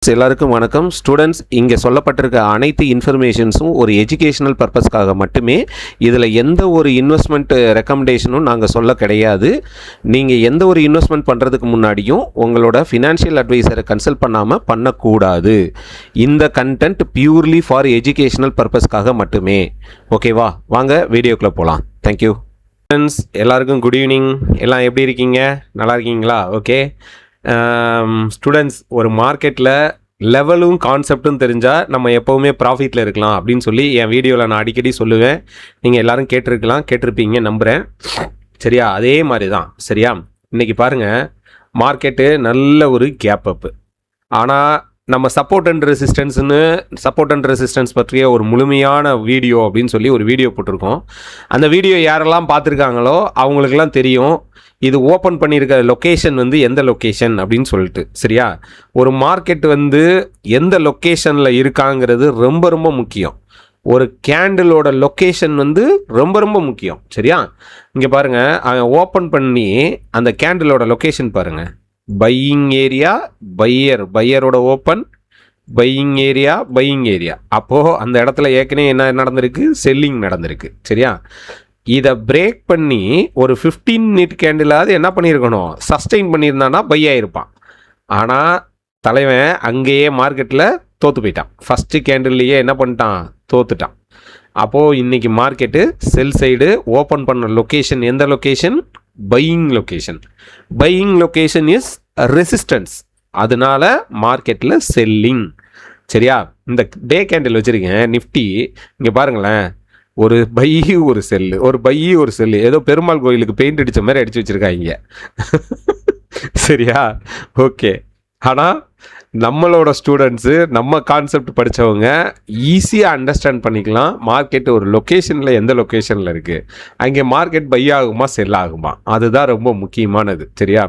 எல்லாருக்கும் வணக்கம். ஸ்டூடெண்ட்ஸ், இங்கே சொல்லப்பட்டிருக்க அனைத்து இன்ஃபர்மேஷன்ஸும் ஒரு எஜுகேஷனல் பர்பஸ்க்காக மட்டுமே. இதில் எந்த ஒரு இன்வெஸ்ட்மெண்ட் ரெக்கமெண்டேஷனும் நாங்கள் சொல்ல கிடையாது. நீங்கள் எந்த ஒரு இன்வெஸ்ட்மெண்ட் பண்ணுறதுக்கு முன்னாடியும் உங்களோட ஃபினான்ஷியல் அட்வைசரை கன்சல்ட் பண்ணாமல் பண்ணக்கூடாது. இந்த கண்டென்ட் பியூர்லி ஃபார் எஜுகேஷனல் பர்பஸ்க்காக மட்டுமே. ஓகேவா? வாங்க வீடியோக்குள்ளே போகலாம். தேங்க்யூ. ஸ்டூடெண்ட்ஸ் எல்லாருக்கும் குட் ஈவினிங். எல்லாம் எப்படி இருக்கீங்க? நல்லா இருக்கீங்களா? ஓகே. ஸ்டூடெண்ட்ஸ், ஒரு மார்க்கெட்டில் லெவலும் கான்செப்டும் தெரிஞ்சால் நம்ம எப்போவுமே ப்ராஃபிட்டில் இருக்கலாம் அப்படின்னு சொல்லி என் வீடியோவில் நான் அடிக்கடி சொல்லுவேன். நீங்கள் எல்லோரும் கேட்டிருப்பீங்க நம்புகிறேன். சரியா? அதே மாதிரி தான். சரியா? இன்றைக்கி பாருங்கள், மார்க்கெட்டு நல்ல ஒரு கேப் அப்பு. ஆனால் நம்ம சப்போர்ட் அண்ட் ரெசிஸ்டன்ஸ் பற்றிய ஒரு முழுமையான வீடியோ அப்படின்னு சொல்லி ஒரு வீடியோ போட்டிருக்கோம். அந்த வீடியோ யாரெல்லாம் பார்த்துருக்காங்களோ அவங்களுக்கெல்லாம் தெரியும் இது ஓப்பன் பண்ணியிருக்க லொக்கேஷன் வந்து எந்த லொக்கேஷன் அப்படின்னு சொல்லிட்டு. சரியா? ஒரு மார்க்கெட் வந்து எந்த லொக்கேஷனில் இருக்காங்கிறது ரொம்ப ரொம்ப முக்கியம். ஒரு கேண்டிலோட லொக்கேஷன் வந்து ரொம்ப ரொம்ப முக்கியம். சரியா? இங்கே பாருங்கள், அவன் ஓப்பன் பண்ணி அந்த கேண்டிலோட லொக்கேஷன் பாருங்கள். பையிங் ஏரியா, பையரோட ஓப்பன், பையிங் ஏரியா. அப்போது அந்த இடத்துல ஏற்கனவே என்ன நடந்திருக்கு? செல்லிங் நடந்திருக்கு. சரியா? இதை பிரேக் பண்ணி ஒரு 15 மினிட் கேண்டிலாவது என்ன பண்ணியிருக்கணும்? சஸ்டெயின் பண்ணியிருந்தான்னா பை ஆகிருப்பான். ஆனால் தலைவன் அங்கேயே மார்க்கெட்டில் தோற்று போயிட்டான். ஃபஸ்ட்டு கேண்டில்லையே என்ன பண்ணிட்டான்? தோத்துட்டான். அப்போது இன்றைக்கி மார்க்கெட்டு செல் சைடு ஓப்பன் பண்ண லொக்கேஷன் எந்த location? Buying location is resistance. அதனால மார்க்கெட்டில் செல்லிங். சரியா? இந்த டே கேண்டில் வச்சுருக்கேன் நிஃப்டி. இங்கே பாருங்களேன், ஒரு பை ஒரு செல்லு, ஏதோ பெருமாள் கோயிலுக்கு பெயிண்ட் அடித்த மாதிரி அடித்து வச்சுருக்காங்க. சரியா? ஓகே. ஆனால் நம்மளோட ஸ்டூடெண்ட்ஸு, நம்ம கான்செப்ட் படித்தவங்க ஈஸியாக அண்டர்ஸ்டாண்ட் பண்ணிக்கலாம். மார்க்கெட் ஒரு லொக்கேஷனில் எந்த லொக்கேஷனில் இருக்குது, அங்கே மார்க்கெட் பை ஆகுமா செல் ஆகுமா, அதுதான் ரொம்ப முக்கியமானது. சரியா?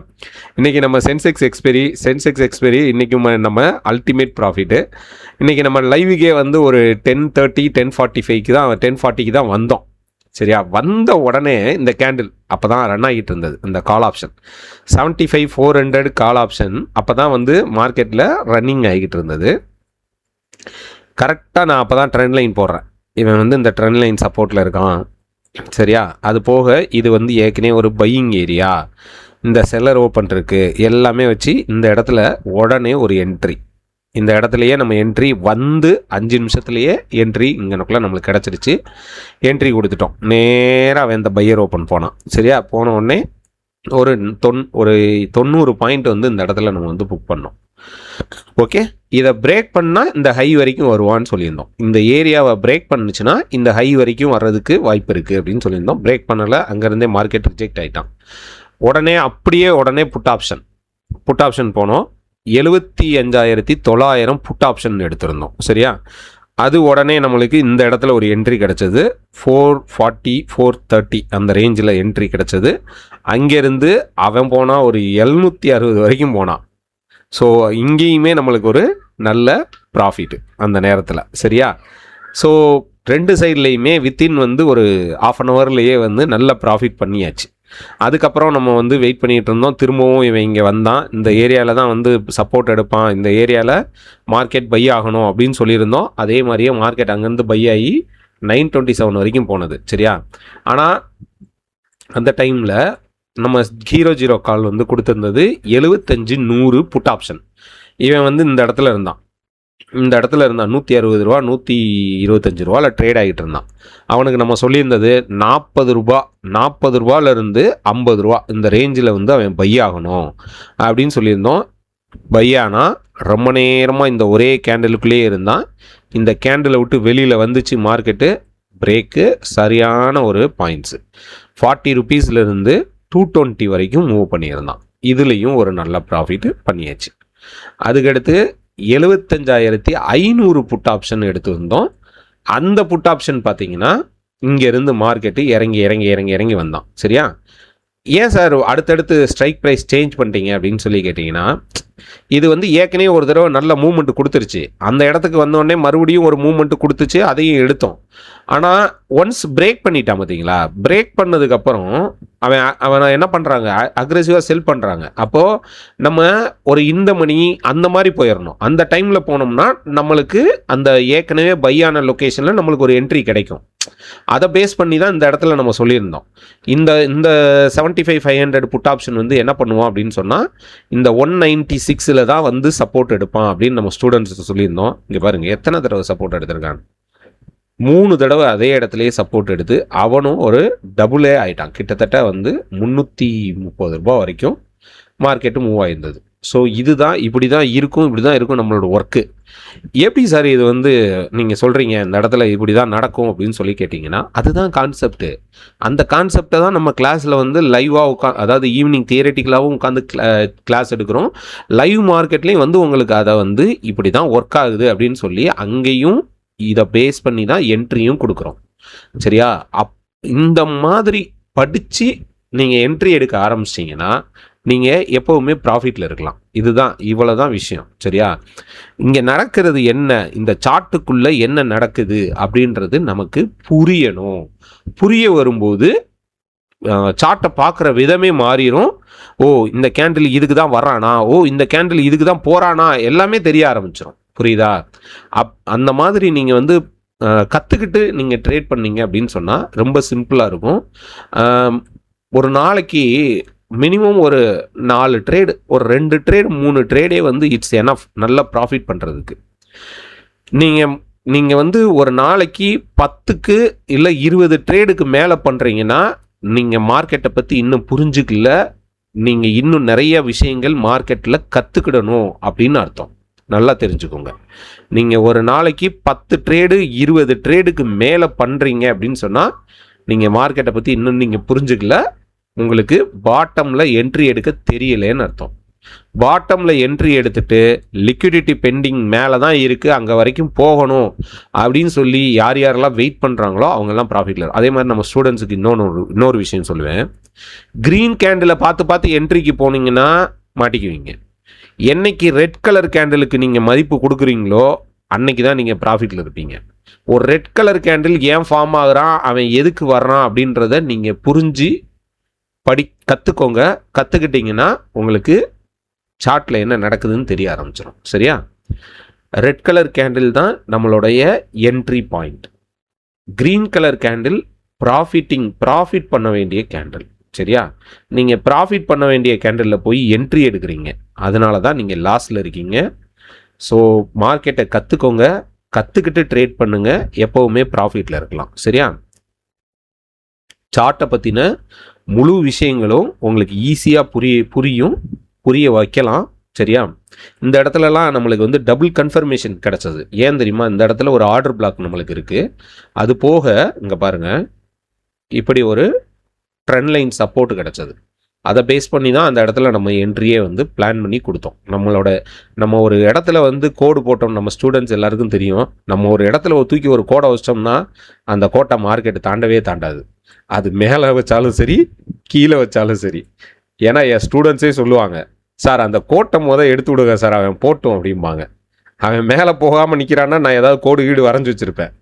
இன்றைக்கி நம்ம சென்செக்ஸ் எக்ஸ்பெரி இன்றைக்கி நம்ம அல்டிமேட் ப்ராஃபிட்டு. இன்றைக்கி நம்ம லைவுக்கே வந்து ஒரு 10:40 தான் வந்தோம். சரியா? வந்த உடனே இந்த கேண்டில் அப்போ தான் ரன் ஆகிட்டு இருந்தது. இந்த கால் ஆப்ஷன் 75,400 கால் ஆப்ஷன் அப்போ தான் வந்து மார்க்கெட்டில் ரன்னிங் ஆகிட்டு இருந்தது. கரெக்டாக நான் அப்போ தான் ட்ரெண்ட் லைன் போடுறேன். இவன் வந்து இந்த ட்ரெண்ட் லைன் சப்போர்ட்டில் இருக்கான். சரியா? அது போக இது வந்து ஏற்கனவே ஒரு பையிங் ஏரியா, இந்த செல்லர் ஓப்பன் இருக்குது, எல்லாமே வச்சு இந்த இடத்துல உடனே ஒரு என்ட்ரி. இந்த இடத்துலையே நம்ம என்ட்ரி வந்து 5 நிமிஷத்துலேயே என்ட்ரி இங்கனக்குள்ளே நம்மளுக்கு கிடச்சிருச்சு. என்ட்ரி கொடுத்துட்டோம். நேராக அவன் இந்த பையர் ஓப்பன் போனான். சரியா? போன உடனே ஒரு 90 பாயிண்ட் வந்து இந்த இடத்துல நம்ம வந்து புக் பண்ணோம். ஓகே. இதை பிரேக் பண்ணால் இந்த ஹை வரைக்கும் வருவான்னு சொல்லியிருந்தோம். இந்த ஏரியாவை பிரேக் பண்ணுச்சுன்னா இந்த ஹை வரைக்கும் வர்றதுக்கு வாய்ப்பு இருக்குது அப்படின்னு சொல்லியிருந்தோம். பிரேக் பண்ணலை, அங்கேருந்தே மார்க்கெட் ரிஜெக்ட் ஆகிட்டான். உடனே புட் ஆப்ஷன் போனோம். 75,900 புட் ஆப்ஷன் எடுத்திருந்தோம். சரியா? அது உடனே நம்மளுக்கு இந்த இடத்துல ஒரு என்ட்ரி கிடச்சது. 440 430 அந்த ரேஞ்சில் என்ட்ரி கிடச்சது. அங்கேருந்து அவன் போனால் ஒரு 760 வரைக்கும் போனான். ஸோ இங்கேயுமே நம்மளுக்கு ஒரு நல்ல ப்ராஃபிட்டு அந்த நேரத்தில். சரியா? ஸோ ரெண்டு சைட்லேயுமே வித்தின் வந்து ஒரு 1/2 ஹவர்லேயே வந்து நல்ல ப்ராஃபிட் பண்ணியாச்சு. அதுக்கப்புறம் நம்ம வந்து வெயிட் பண்ணிகிட்டு இருந்தோம். திரும்பவும் இவன் இங்கே வந்தான். இந்த ஏரியாவில் தான் வந்து சப்போர்ட் எடுப்பான், இந்த ஏரியாவில் மார்க்கெட் பை ஆகணும் அப்படின்னு சொல்லியிருந்தோம். அதே மாதிரியே மார்க்கெட் அங்கேருந்து பை ஆகி 927 வரைக்கும் போனது. சரியா? ஆனால் அந்த டைமில் நம்ம 0 கால் வந்து கொடுத்துருந்தது 75,100 புட் ஆப்ஷன். இவன் வந்து இந்த இடத்துல இருந்தான். 160 ரூபா 125 ரூபாவில் ட்ரேட் ஆகிட்டு இருந்தான். அவனுக்கு நம்ம சொல்லியிருந்தது 40 ரூபாயிலிருந்து 50 ரூபா இந்த ரேஞ்சில் வந்து அவன் பை ஆகணும் அப்படின்னு சொல்லியிருந்தோம். பை ஆனால் ரொம்ப நேரமாக இந்த ஒரே கேண்டிலுக்குள்ளேயே இருந்தான். இந்த கேண்டிலை விட்டு வெளியில் வந்துச்சு மார்க்கெட்டு. பிரேக்கு சரியான ஒரு பாயிண்ட்ஸு 40 ருபீஸ்லேருந்து 220 வரைக்கும் மூவ் பண்ணியிருந்தான். இதுலேயும் ஒரு நல்ல ப்ராஃபிட்டு பண்ணியாச்சு. அதுக்கடுத்து 75,500 புட் ஆப்ஷன் எடுத்துருந்தோம். அந்த புட் ஆப்ஷன் பார்த்தீங்கன்னா இங்கேருந்து மார்க்கெட்டு இறங்கி வந்தான். சரியா? ஏன் சார் அடுத்தடுத்து ஸ்ட்ரைக் ப்ரைஸ் சேஞ்ச் பண்ணிட்டீங்க அப்படின்னு சொல்லி கேட்டிங்கன்னா, இது வந்து ஏற்கனவே ஒரு தடவை நல்ல மூவ்மெண்ட் கொடுத்துருச்சு. அந்த இடத்துக்கு வந்தோடனே மறுபடியும் ஒரு மூவ்மெண்ட் கொடுத்துச்சு, அதையும் எடுத்தோம். ஆனால் ஒன்ஸ் பிரேக் பண்ணிட்டான் பார்த்தீங்களா, பிரேக் பண்ணதுக்கப்புறம் அவனை என்ன பண்ணுறாங்க, அக்ரெசிவாக செல் பண்ணுறாங்க. அப்போது நம்ம ஒரு இந்த மணி அந்த மாதிரி போயிடணும். அந்த டைமில் போனோம்னா நம்மளுக்கு அந்த ஏற்கனவே பையான லொக்கேஷனில் நம்மளுக்கு ஒரு என்ட்ரி கிடைக்கும். அதை பேஸ் பண்ணி தான் இந்த இடத்துல நம்ம சொல்லியிருந்தோம். இந்த இந்த 75,500 புட் ஆப்ஷன் வந்து என்ன பண்ணுவோம் அப்படின்னு சொன்னால், இந்த 196 தான் வந்து சப்போர்ட் எடுப்பான் அப்படின்னு நம்ம ஸ்டூடெண்ட்ஸ் சொல்லியிருந்தோம். இங்கே பாருங்கள் எத்தனை தடவை சப்போர்ட் எடுத்திருக்கான். 3 தடவை அதே இடத்துலையே சப்போர்ட் எடுத்து அவனும் ஒரு டபுளே ஆகிட்டான். கிட்டத்தட்ட வந்து 330 ரூபா வரைக்கும் மார்க்கெட்டு மூவ் ஆகிருந்தது. ஸோ இதுதான் இப்படி தான் இருக்கும் நம்மளோட ஒர்க்கு. எப்படி சார் இது வந்து நீங்கள் சொல்கிறீங்க இந்த இடத்துல இப்படி தான் நடக்கும் அப்படின்னு சொல்லி கேட்டிங்கன்னா, அதுதான் கான்செப்ட்டு. அந்த கான்செப்டை தான் நம்ம கிளாஸில் வந்து லைவாக அதாவது ஈவினிங் தியரட்டிக்கலாகவும் உட்காந்து கிளாஸ் எடுக்கிறோம். லைவ் மார்க்கெட்லேயும் வந்து உங்களுக்கு அதை வந்து இப்படி தான் ஒர்க் ஆகுது அப்படின்னு சொல்லி அங்கேயும் இதை பேஸ் பண்ணி தான் என்ட்ரியும் கொடுக்குறோம். சரியா? இந்த மாதிரி படித்து நீங்கள் என்ட்ரி எடுக்க ஆரம்பிச்சிட்டிங்கன்னா நீங்கள் எப்போவுமே ப்ராஃபிட்டில் இருக்கலாம். இவ்வளோ தான் விஷயம். சரியா? இங்கே நடக்கிறது என்ன, இந்த சார்ட்டுக்குள்ளே என்ன நடக்குது அப்படின்றது நமக்கு புரியணும். புரிய வரும்போது சார்ட்டை பார்க்குற விதமே மாறிடும். ஓ, இந்த கேண்டில் இதுக்கு தான் வர்றானா, ஓ இந்த கேண்டில் இதுக்கு தான் போகிறானா, எல்லாமே தெரிய ஆரம்பிச்சிடும். புரியுதா? அந்த மாதிரி நீங்கள் வந்து கற்றுக்கிட்டு நீங்கள் ட்ரேட் பண்ணீங்க அப்படின்னு சொன்னால் ரொம்ப சிம்பிளாக இருக்கும். ஒரு நாளைக்கு மினிமம் ஒரு 4 ட்ரேடு, ஒரு 2 ட்ரேடு 3 ட்ரேடே வந்து இட்ஸ் எனஃப் நல்ல ப்ராஃபிட் பண்ணுறதுக்கு. நீங்கள் வந்து ஒரு நாளைக்கு 10க்கு இல்லை 20 ட்ரேடுக்கு மேலே பண்ணுறீங்கன்னா நீங்கள் மார்க்கெட்டை பற்றி இன்னும் புரிஞ்சுக்கல, நீங்கள் இன்னும் நிறைய விஷயங்கள் மார்க்கெட்டில் கற்றுக்கிடணும் அப்படின்னு அர்த்தம். நல்லா தெரிஞ்சுக்கோங்க. நீங்கள் ஒரு நாளைக்கு 10 ட்ரேடு 20 ட்ரேடுக்கு மேலே பண்ணுறீங்க அப்படின்னு சொன்னால் நீங்கள் மார்க்கெட்டை பற்றி இன்னும் நீங்கள் புரிஞ்சுக்கல, உங்களுக்கு பாட்டமில் என்ட்ரி எடுக்க தெரியலேன்னு அர்த்தம். பாட்டமில் என்ட்ரி எடுத்துட்டு லிக்விடிட்டி பெண்டிங் மேலே தான் இருக்குது, அங்கே வரைக்கும் போகணும் அப்படின்னு சொல்லி யாரெல்லாம் வெயிட் பண்ணுறாங்களோ அவங்கெல்லாம் ப்ராஃபிட்டில். அதே மாதிரி நம்ம ஸ்டூடெண்ட்ஸுக்கு இன்னொரு விஷயம் சொல்லுவேன். க்ரீன் கேண்டிலை பார்த்து என்ட்ரிக்கு போனீங்கன்னா மாட்டிக்குவீங்க. என்னைக்கு ரெட் கலர் கேண்டிலுக்கு நீங்கள் மதிப்பு கொடுக்குறீங்களோ அன்னைக்கு தான் நீங்கள் ப்ராஃபிட்டில் இருப்பீங்க. ஒரு ரெட் கலர் கேண்டில் ஏன் ஃபார்ம் ஆகுறான், அவன் எதுக்கு வர்றான் அப்படின்றத நீங்கள் புரிஞ்சு கற்றுக்கோங்க. கற்றுக்கிட்டிங்கன்னா உங்களுக்கு சார்ட்டில் என்ன நடக்குதுன்னு தெரிய ஆரம்பிச்சிடும். சரியா? ரெட் கலர் கேண்டில் தான் நம்மளுடைய entry point. Green colour candle profit பண்ண வேண்டிய கேண்டில். சரியா? நீங்கள் ப்ராஃபிட் பண்ண வேண்டிய கேண்டிலில் போய் என்ட்ரி எடுக்கிறீங்க, அதனால தான் நீங்கள் லாஸில் இருக்கீங்க. ஸோ மார்க்கெட்டை கற்றுக்கோங்க, கற்றுக்கிட்டு ட்ரேட் பண்ணுங்கள், எப்போவுமே ப்ராஃபிட்டில் இருக்கலாம். சரியா? சார்ட்டை பற்றின முழு விஷயங்களும் உங்களுக்கு ஈஸியாக புரிய வைக்கலாம். சரியா? இந்த இடத்துலலாம் நம்மளுக்கு வந்து டபுள் கன்ஃபர்மேஷன் கிடச்சது. ஏன் தெரியுமா? இந்த இடத்துல ஒரு ஆர்டர் பிளாக் நம்மளுக்கு இருக்குது. அது போக இங்கே பாருங்கள், இப்படி ஒரு ட்ரெண்ட் லைன் சப்போர்ட் கிடச்சது. அதை பேஸ் பண்ணி தான் அந்த இடத்துல நம்ம என்ட்ரியே வந்து பிளான் பண்ணி கொடுத்தோம். நம்ம ஒரு இடத்துல வந்து கோடு போட்டோம். நம்ம ஸ்டூடெண்ட்ஸ் எல்லாருக்கும் தெரியும், நம்ம ஒரு இடத்துல தூக்கி ஒரு கோடை வச்சிட்டோம்னா அந்த கோட்டை மார்க்கெட்டு தாண்டவே தாண்டாது. அது மேலே வச்சாலும் சரி, கீழே வச்சாலும் சரி. ஏன்னா என் ஸ்டூடெண்ட்ஸே சொல்லுவாங்க, சார் அந்த கோட்டை எடுத்து விடுங்க சார், அவன் போட்டோம் அப்படிம்பாங்க. அவன் மேலே போகாமல் நிற்கிறான்னா நான் ஏதாவது கோடு கீடு வரைஞ்சி வச்சுருப்பேன்.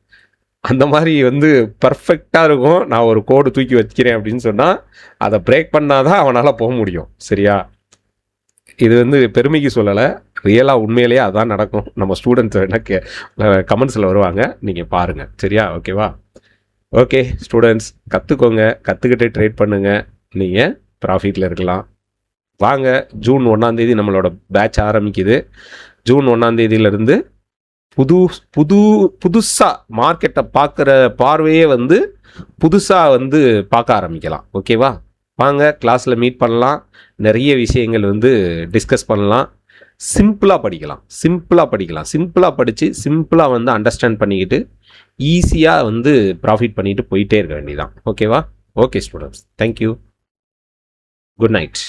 அந்த மாதிரி வந்து பர்ஃபெக்டாக இருக்கும். நான் ஒரு கோடு தூக்கி வச்சுக்கிறேன் அப்படின்னு சொன்னால் அதை பிரேக் பண்ணாதான் அவனால் போக முடியும். சரியா? இது வந்து பெருமைக்கு சொல்லலை, ரியலாக உண்மையிலேயே அதான் நடக்கும். நம்ம ஸ்டூடெண்ட்ஸ் என்ன கமெண்ட்ஸில் வருவாங்க, நீங்கள் பாருங்கள். சரியா? ஓகேவா? ஓகே ஸ்டூடெண்ட்ஸ், கற்றுக்கோங்க, கற்றுக்கிட்டு ட்ரேட் பண்ணுங்கள், நீங்கள் ப்ராஃபிட்டில் இருக்கலாம். வாங்க, ஜூன் 1 நம்மளோட பேட்ச் ஆரம்பிக்குது. ஜூன் 1 புதுசாக மார்க்கெட்டை பார்க்குற பார்வையே வந்து புதுசாக வந்து பார்க்க ஆரம்பிக்கலாம். ஓகேவா? வாங்க, கிளாஸில் மீட் பண்ணலாம், நிறைய விஷயங்கள் வந்து டிஸ்கஸ் பண்ணலாம். சிம்பிளாக படிக்கலாம், சிம்பிளாக படித்து சிம்பிளாக வந்து அண்டர்ஸ்டாண்ட் பண்ணிக்கிட்டு ஈஸியாக வந்து ப்ராஃபிட் பண்ணிட்டு போயிட்டே இருக்க வேண்டியதான். ஓகேவா? Okay students, thank you, good night.